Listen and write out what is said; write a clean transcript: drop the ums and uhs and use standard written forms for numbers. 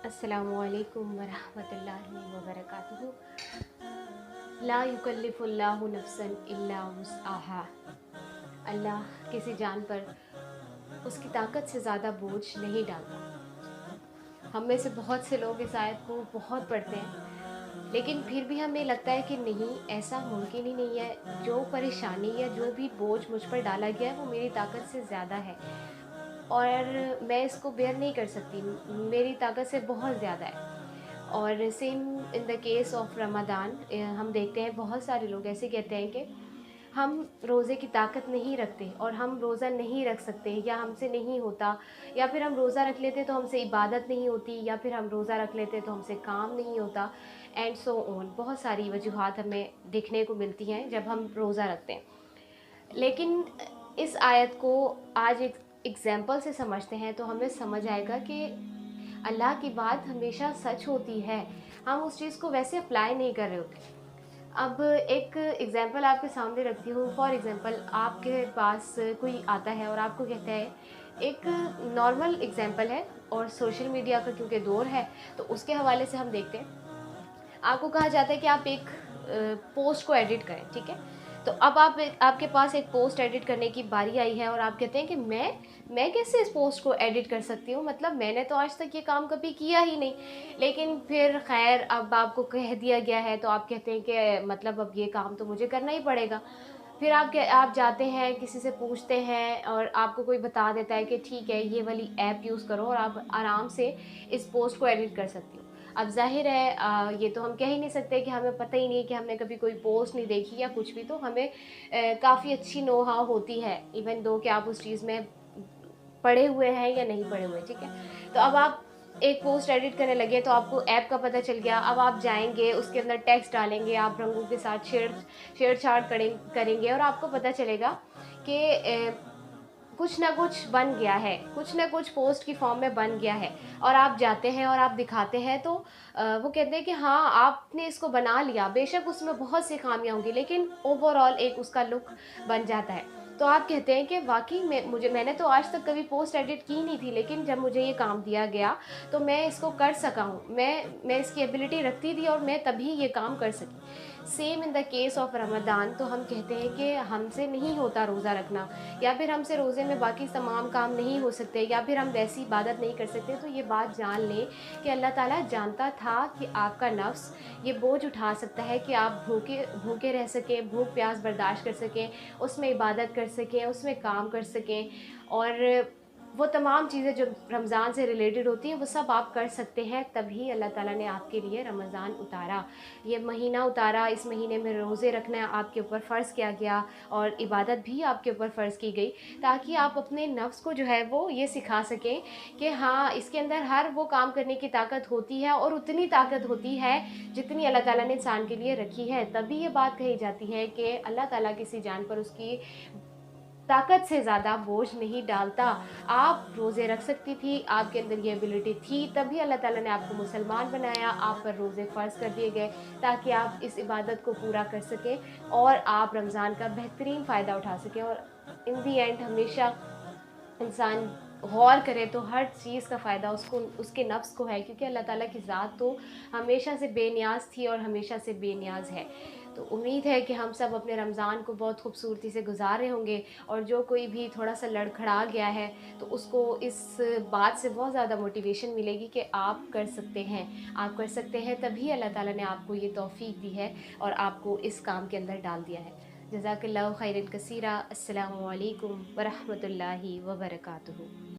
अस्सलामुअलैकुम वरहमतुल्लाहि वबरकातुहू। ला युकल्लिफुल्लाहु नफ्सन इल्ला वुस्अहा। अल्लाह किसी जान पर उसकी ताकत से ज़्यादा बोझ नहीं डालता। हम में से बहुत से लोग इस आयत को बहुत पढ़ते हैं, लेकिन फिर भी हमें लगता है कि नहीं, ऐसा मुमकिन ही नहीं है। जो परेशानी या जो भी बोझ मुझ पर डाला गया है वो मेरी ताकत से ज़्यादा है और मैं इसको बेयर नहीं कर सकती, मेरी ताकत से बहुत ज़्यादा है। और same in the case of Ramadan, हम देखते हैं बहुत सारे लोग ऐसे कहते हैं कि हम रोज़े की ताकत नहीं रखते और हम रोज़ा नहीं रख सकते, या हमसे नहीं होता, या फिर हम रोज़ा रख लेते तो हमसे इबादत नहीं होती, या फिर हम रोज़ा रख लेते तो हमसे काम नहीं होता, एंड सो ऑन। बहुत सारी वजूहात हमें देखने को मिलती हैं जब हम रोज़ा रखते हैं। लेकिन इस आयत को आज एक एग्जाम्पल से समझते हैं तो हमें समझ आएगा कि अल्लाह की बात हमेशा सच होती है, हम उस चीज़ को वैसे अप्लाई नहीं कर रहे होते। अब एक एग्जांपल आपके सामने रखती हूँ। फॉर एग्जांपल, आपके पास कोई आता है और आपको कहता है, एक नॉर्मल एग्जांपल है और सोशल मीडिया का क्योंकि दौर है तो उसके हवाले से हम देखते हैं। आपको कहा जाता है कि आप एक पोस्ट को एडिट करें, ठीक है। तो अब आपके पास एक पोस्ट एडिट करने की बारी आई है और आप कहते हैं कि मैं कैसे इस पोस्ट को एडिट कर सकती हूँ, मतलब मैंने तो आज तक ये काम कभी किया ही नहीं। लेकिन फिर खैर, अब आपको कह दिया गया है तो आप कहते हैं कि मतलब अब ये काम तो मुझे करना ही पड़ेगा। फिर आप जाते हैं, किसी से पूछते हैं और आपको कोई बता देता है कि ठीक है, ये वाली ऐप यूज़ करो और आप आराम से इस पोस्ट को एडिट कर सकती हो। अब ज़ाहिर है, ये तो हम कह ही नहीं सकते कि हमें पता ही नहीं, कि हमने कभी कोई पोस्ट नहीं देखी या कुछ भी, तो हमें काफ़ी अच्छी नो हाउ होती है, इवन दो कि आप उस चीज़ में पढ़े हुए हैं या नहीं पढ़े हुए, ठीक है। तो अब आप एक पोस्ट एडिट करने लगे तो आपको ऐप का पता चल गया। अब आप जाएंगे, उसके अंदर टेक्स्ट डालेंगे, आप रंगों के साथ छेड़छाड़ करेंगे और आपको पता चलेगा कि कुछ ना कुछ बन गया है, कुछ ना कुछ पोस्ट की फॉर्म में बन गया है। और आप जाते हैं और आप दिखाते हैं तो वो कहते हैं कि हाँ, आपने इसको बना लिया। बेशक उसमें बहुत सी खामियां होंगी, लेकिन ओवरऑल एक उसका लुक बन जाता है। तो आप कहते हैं कि वाकई में मैंने तो आज तक कभी पोस्ट एडिट की नहीं थी, लेकिन जब मुझे ये काम दिया गया तो मैं इसको कर सका हूँ, मैं इसकी एबिलिटी रखती थी और मैं तभी ये काम कर सकी। Same in the case of Ramadan, तो हम कहते हैं कि हमसे नहीं होता रोज़ा रखना, या फिर हमसे रोज़े में बाकी तमाम काम नहीं हो सकते, या फिर हम वैसी इबादत नहीं कर सकते। तो ये बात जान लें कि अल्लाह ताला जानता था कि आपका नफ्स ये बोझ उठा सकता है कि आप भूखे भूखे रह सकें, भूख प्यास बर्दाश्त कर सकें, उसमें इबादत कर सकें, उसमें काम कर सकें, और वो तमाम चीज़ें जो रमज़ान से रिलेटेड होती हैं वो सब आप कर सकते हैं। तभी अल्लाह ताला ने आपके लिए रमज़ान उतारा, ये महीना उतारा। इस महीने में रोज़े रखना आपके ऊपर फ़र्ज़ किया गया और इबादत भी आपके ऊपर फ़र्ज़ की गई, ताकि आप अपने नफ्स को जो है वो ये सिखा सकें कि हाँ, इसके अंदर हर वो काम करने की ताकत होती है, और उतनी ताकत होती है जितनी अल्लाह ताला ने इंसान के लिए रखी है। तभी ये बात कही जाती है कि अल्लाह ताला किसी जान पर उसकी ताकत से ज़्यादा बोझ नहीं डालता। आप रोज़े रख सकती थी, आपके अंदर ये एबिलिटी थी, तभी अल्लाह ताला ने आपको मुसलमान बनाया, आप पर रोज़े फ़र्ज़ कर दिए गए ताकि आप इस इबादत को पूरा कर सकें और आप रमज़ान का बेहतरीन फ़ायदा उठा सकें। और इन दी एंड हमेशा इंसान गौर करे तो हर चीज़ का फ़ायदा उसको, उसके नफ्स को है, क्योंकि अल्लाह ताला की ज़ात तो हमेशा से बेनियाज़ थी और हमेशा से बेनियाज़ है। तो उम्मीद है कि हम सब अपने रमज़ान को बहुत खूबसूरती से गुजार रहे होंगे, और जो कोई भी थोड़ा सा लड़खड़ा गया है तो उसको इस बात से बहुत ज़्यादा मोटिवेशन मिलेगी कि आप कर सकते हैं, आप कर सकते हैं। तभी अल्लाह ताला ने आपको ये तौफ़ीक दी है और आपको इस काम के अंदर डाल दिया है। जज़ाकल्लाहु खैरन कसीरा। अस्सलामु अलैकुम वरहमतुल्लाहि वबरकातुहू।